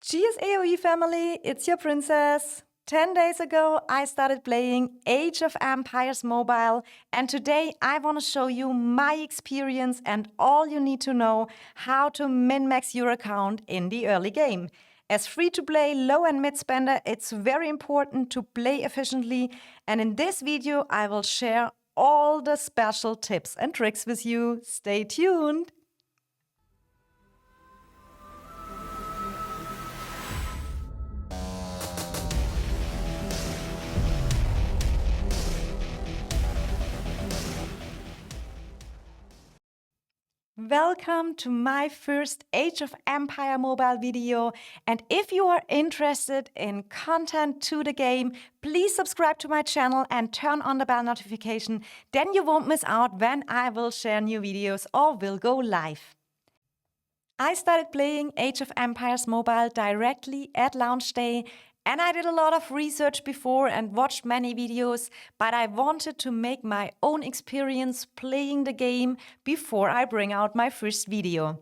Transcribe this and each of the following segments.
Cheers AoE family, it's your princess. 10 days ago, I started playing Age of Empires Mobile, and today I want to show you my experience and all you need to know how to min-max your account in the early game. As free-to-play low and mid-spender, it's very important to play efficiently, and in this video I will share all the special tips and tricks with you. Stay tuned! Welcome to my first Age of Empire mobile video, and if you are interested in content to the game, please subscribe to my channel and turn on the bell notification, then you won't miss out when I will share new videos or will go live. I started playing Age of Empires Mobile directly at launch day, and I did a lot of research before and watched many videos, but I wanted to make my own experience playing the game before I bring out my first video.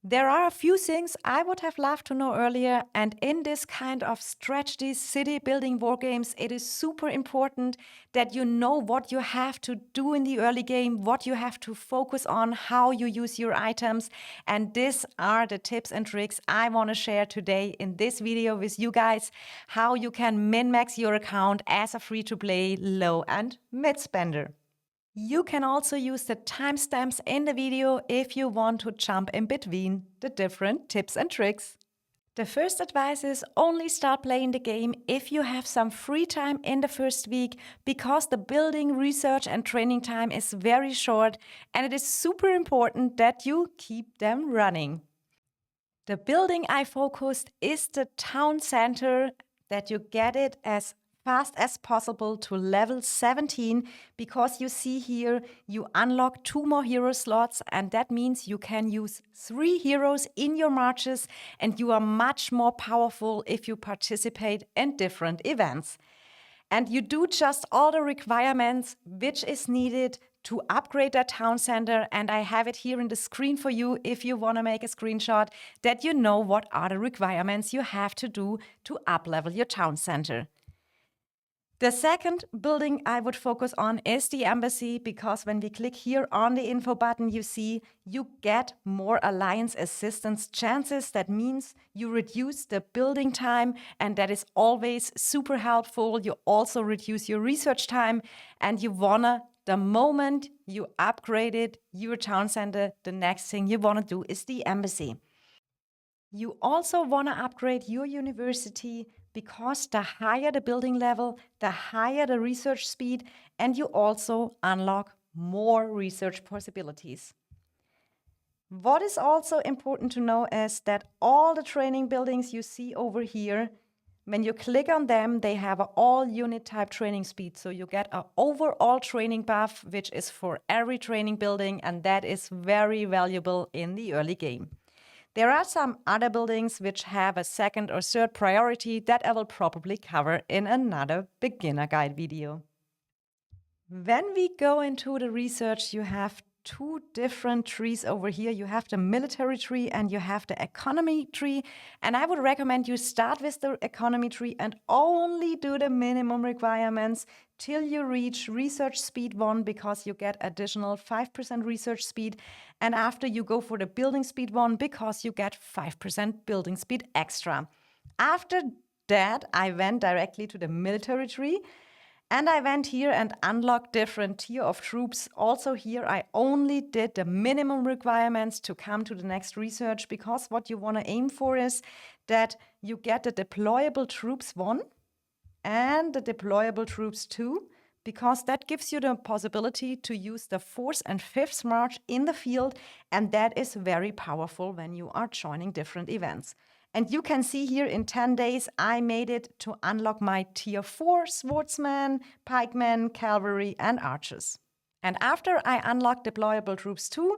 There are a few things I would have loved to know earlier, and in this kind of strategy city building war games, it is super important that you know what you have to do in the early game, what you have to focus on, how you use your items, and these are the tips and tricks I want to share today in this video with you guys, how you can min-max your account as a free-to-play low and mid-spender. You can also use the timestamps in the video if you want to jump in between the different tips and tricks. The first advice is only start playing the game if you have some free time in the first week, because the building, research and training time is very short and it is super important that you keep them running. The building I focused is the town center, that you get it as fast as possible to level 17, because you see here you unlock 2 more hero slots, and that means you can use 3 heroes in your marches and you are much more powerful if you participate in different events. And you do just all the requirements which is needed to upgrade that town center, and I have it here in the screen for you if you want to make a screenshot, that you know what are the requirements you have to do to up-level your town center. The second building I would focus on is the embassy, because when we click here on the info button, you see you get more alliance assistance chances. That means you reduce the building time, and that is always super helpful. You also reduce your research time, and the moment you upgraded your town center, the next thing you wanna do is the embassy. You also wanna upgrade your university, because the higher the building level, the higher the research speed, and you also unlock more research possibilities. What is also important to know is that all the training buildings you see over here, when you click on them, they have an all unit type training speed. So you get an overall training buff, which is for every training building, and that is very valuable in the early game. There are some other buildings which have a second or third priority that I will probably cover in another beginner guide video. When we go into the research, you have 2 different trees over here. You have the military tree and you have the economy tree. And I would recommend you start with the economy tree and only do the minimum requirements till you reach research speed 1, because you get additional 5% research speed. And after you go for the building speed 1, because you get 5% building speed extra. After that, I went directly to the military tree. And I went here and unlocked different tier of troops. Also here, I only did the minimum requirements to come to the next research, because what you want to aim for is that you get the deployable troops 1 and the deployable troops 2, because that gives you the possibility to use the 4th and 5th march in the field, and that is very powerful when you are joining different events. And you can see here in 10 days, I made it to unlock my tier 4 swordsmen, pikemen, cavalry, and archers. And after I unlocked deployable troops 2,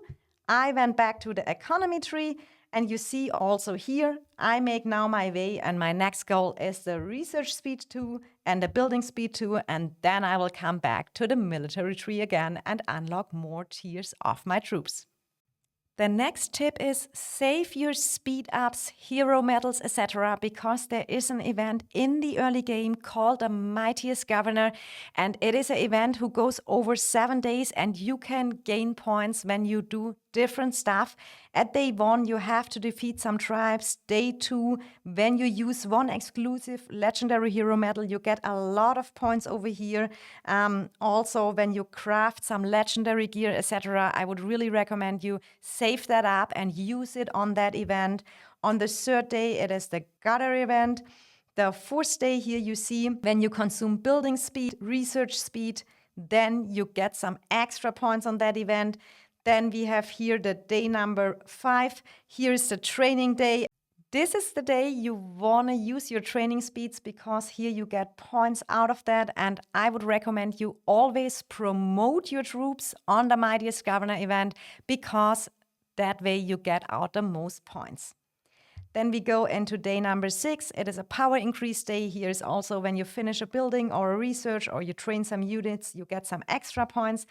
I went back to the economy tree, and you see also here, I make now my way, and my next goal is the research speed 2 and the building speed 2, and then I will come back to the military tree again and unlock more tiers of my troops. The next tip is save your speed ups, hero medals, etc. because there is an event in the early game called the Mightiest Governor, and it is an event who goes over 7 days, and you can gain points when you do different stuff. At day 1, you have to defeat some tribes. Day 2, when you use one exclusive legendary hero medal, you get a lot of points over here. Also, when you craft some legendary gear, etc., I would really recommend you save that up and use it on that event. On the 3rd day, it is the Gather event. The 4th day here you see when you consume building speed, research speed, then you get some extra points on that event. Then we have here the day number 5. Here is the training day. This is the day you want to use your training speeds because here you get points out of that, and I would recommend you always promote your troops on the Mightiest Governor event because that way you get out the most points. Then we go into day number 6. It is a power increase day. Here is also when you finish a building or a research or you train some units, you get some extra points.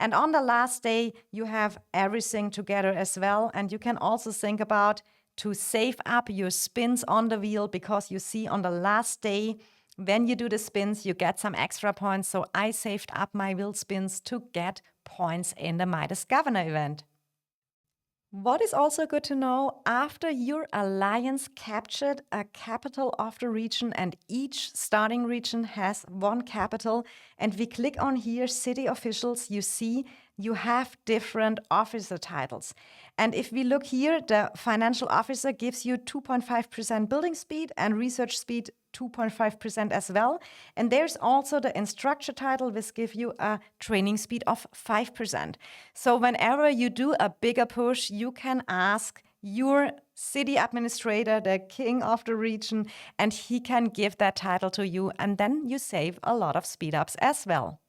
And on the last day, you have everything together as well. And you can also think about to save up your spins on the wheel because you see on the last day, when you do the spins, you get some extra points. So I saved up my wheel spins to get points in the Mightiest Governor event. What is also good to know, after your alliance captured a capital of the region, and each starting region has one capital, and we click on here city officials, you see you have different officer titles. And if we look here, the financial officer gives you 2.5% building speed and research speed 2.5% as well. And there's also the instructor title, which gives you a training speed of 5%. So whenever you do a bigger push, you can ask your city administrator, the king of the region, and he can give that title to you. And then you save a lot of speed ups as well.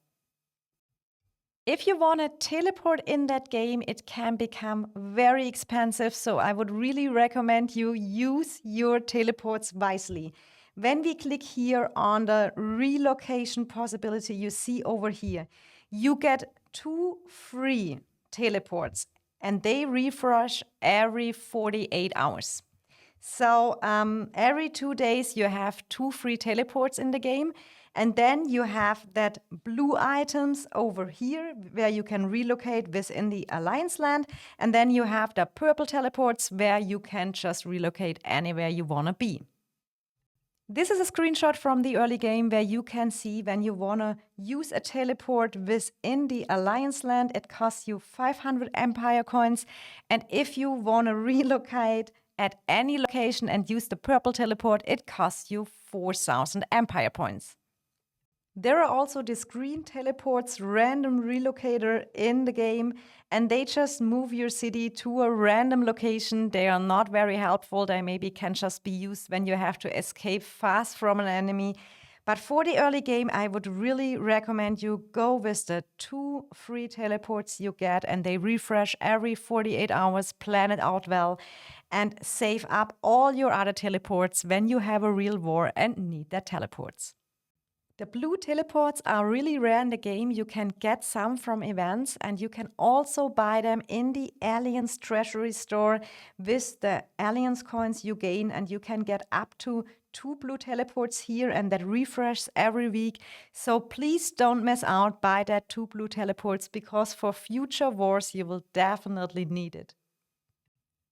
If you want to teleport in that game, it can become very expensive. So I would really recommend you use your teleports wisely. When we click here on the relocation possibility you see over here, you get 2 free teleports and they refresh every 48 hours. So every 2 days you have 2 free teleports in the game. And then you have that blue items over here where you can relocate within the Alliance land. And then you have the purple teleports where you can just relocate anywhere you want to be. This is a screenshot from the early game where you can see when you want to use a teleport within the Alliance land, it costs you 500 Empire coins. And if you want to relocate at any location and use the purple teleport, it costs you 4,000 Empire points. There are also these green teleports, random relocator in the game, and they just move your city to a random location. They are not very helpful. They maybe can just be used when you have to escape fast from an enemy. But for the early game, I would really recommend you go with the 2 free teleports you get, and they refresh every 48 hours, plan it out well, and save up all your other teleports when you have a real war and need their teleports. The blue teleports are really rare in the game. You can get some from events and you can also buy them in the Alliance Treasury store with the Alliance coins you gain, and you can get up to 2 blue teleports here and that refresh every week. So please don't miss out, buy that 2 blue teleports because for future wars you will definitely need it.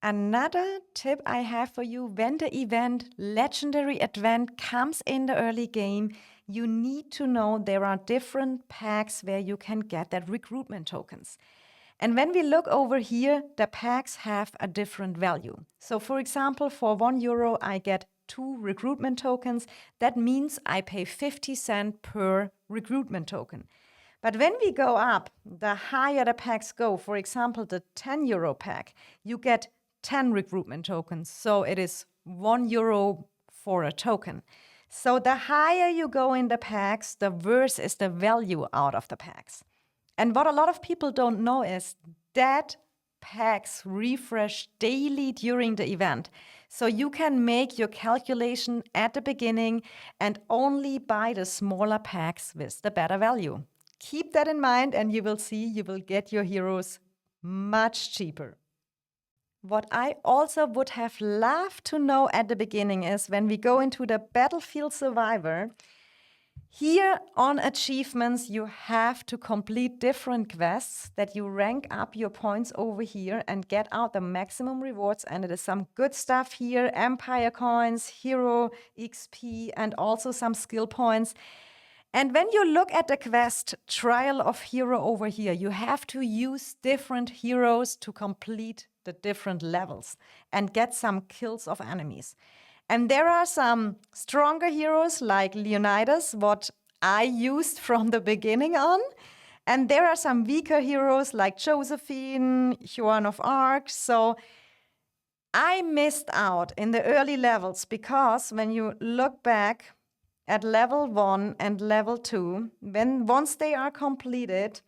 Another tip I have for you, when the event Legendary Advent comes in the early game, you need to know there are different packs where you can get that recruitment tokens. And when we look over here, the packs have a different value. So for example, for €1, I get 2 recruitment tokens. That means I pay 50 cents per recruitment token. But when we go up, the higher the packs go, for example, the €10 pack, you get 10 recruitment tokens. So it is €1 for a token. So the higher you go in the packs, the worse is the value out of the packs. And what a lot of people don't know is that packs refresh daily during the event. So you can make your calculation at the beginning and only buy the smaller packs with the better value. Keep that in mind and you will see you will get your heroes much cheaper. What I also would have loved to know at the beginning is when we go into the Battlefield Survivor, here on achievements, you have to complete different quests that you rank up your points over here and get out the maximum rewards. And it is some good stuff here, Empire coins, Hero XP, and also some skill points. And when you look at the quest Trial of Hero over here, you have to use different heroes to complete the different levels and get some kills of enemies. And there are some stronger heroes like Leonidas, what I used from the beginning on. And there are some weaker heroes like Josephine, Joan of Arc. So I missed out in the early levels because when you look back at level 1 and level 2, once they are completed,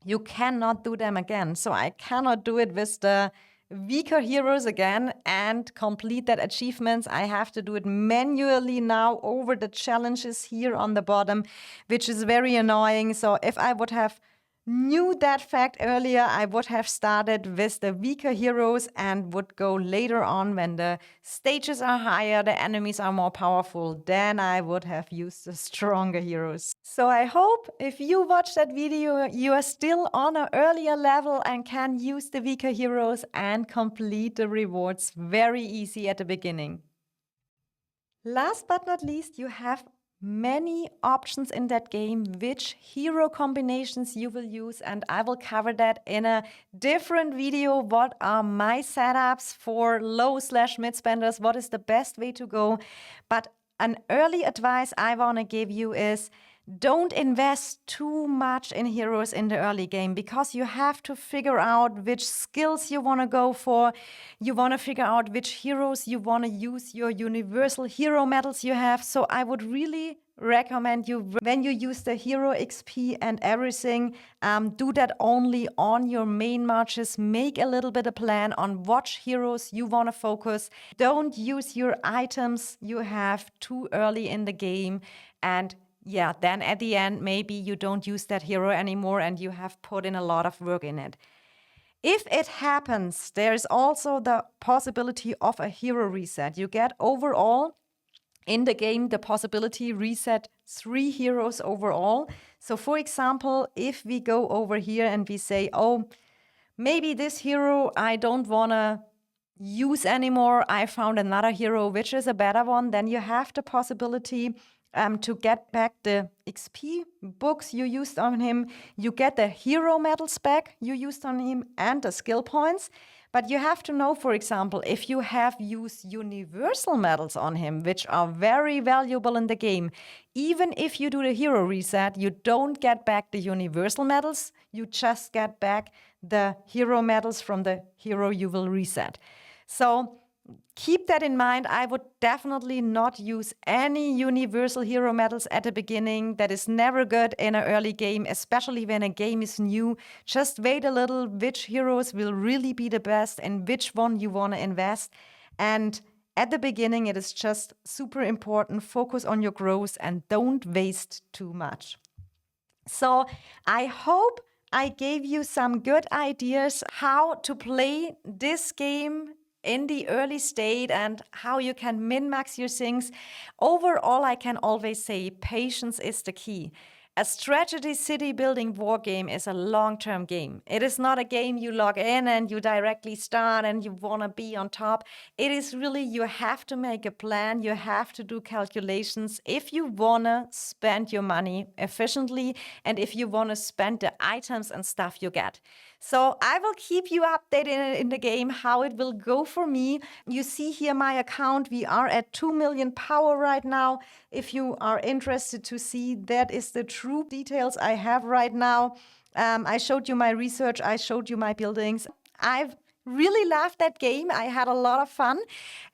you cannot do them again. So I cannot do it with the weaker heroes again and complete that achievements. I have to do it manually now over the challenges here on the bottom, which is very annoying. So if I would have knew that fact earlier, I would have started with the weaker heroes and would go later on when the stages are higher, the enemies are more powerful, then I would have used the stronger heroes. So I hope if you watch that video, you are still on an earlier level and can use the weaker heroes and complete the rewards very easy at the beginning. Last but not least, you have many options in that game, which hero combinations you will use, and I will cover that in a different video. What are my setups for low/mid spenders? What is the best way to go? But an early advice I want to give you is don't invest too much in heroes in the early game because you have to figure out which skills you want to go for. You want to figure out which heroes you want to use, your universal hero medals you have. So I would really recommend you, when you use the hero XP and everything, do that only on your main marches. Make a little bit of plan on which heroes you want to focus. Don't use your items you have too early in the game, and yeah, then at the end, maybe you don't use that hero anymore and you have put in a lot of work in it. If it happens, there's also the possibility of a hero reset. You get overall in the game the possibility reset 3 heroes overall. So for example, if we go over here and we say, oh, maybe this hero I don't want to use anymore, I found another hero which is a better one, then you have the possibility to get back the XP books you used on him. You get the hero medals back you used on him and the skill points. But you have to know, for example, if you have used universal medals on him, which are very valuable in the game, even if you do the hero reset, you don't get back the universal medals. You just get back the hero medals from the hero you will reset. So keep that in mind. I would definitely not use any universal hero medals at the beginning. That is never good in an early game, especially when a game is new. Just wait a little which heroes will really be the best and which one you want to invest. And at the beginning, it is just super important. Focus on your growth and don't waste too much. So I hope I gave you some good ideas how to play this game in the early state and how you can min-max your things. Overall, I can always say patience is the key. A strategy city building war game is a long-term game. It is not a game you log in and you directly start and you want to be on top. It is really, you have to make a plan. You have to do calculations if you want to spend your money efficiently and if you want to spend the items and stuff you get. So I will keep you updated in the game how it will go for me. You see here my account. We are at 2 million power right now. If you are interested to see, that is the true details I have right now. I showed you my research. I showed you my buildings. I've really loved that game. I had a lot of fun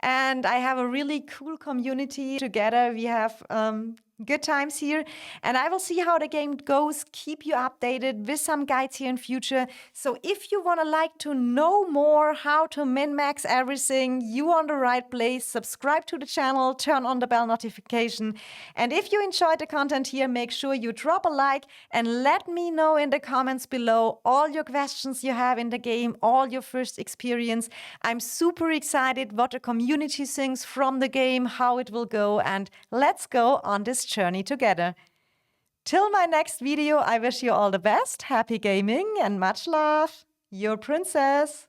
and I have a really cool community together. We have Good times here, and I will see how the game goes, keep you updated with some guides here in future. So if you want to like to know more how to min-max everything, you are on the right place. Subscribe to the channel, turn on the bell notification. And if you enjoyed the content here, make sure you drop a like and let me know in the comments below all your questions you have in the game, all your first experience. I'm super excited what the community thinks from the game, how it will go, and let's go on this journey together. Till my next video, I wish you all the best, happy gaming, and much love. Your princess.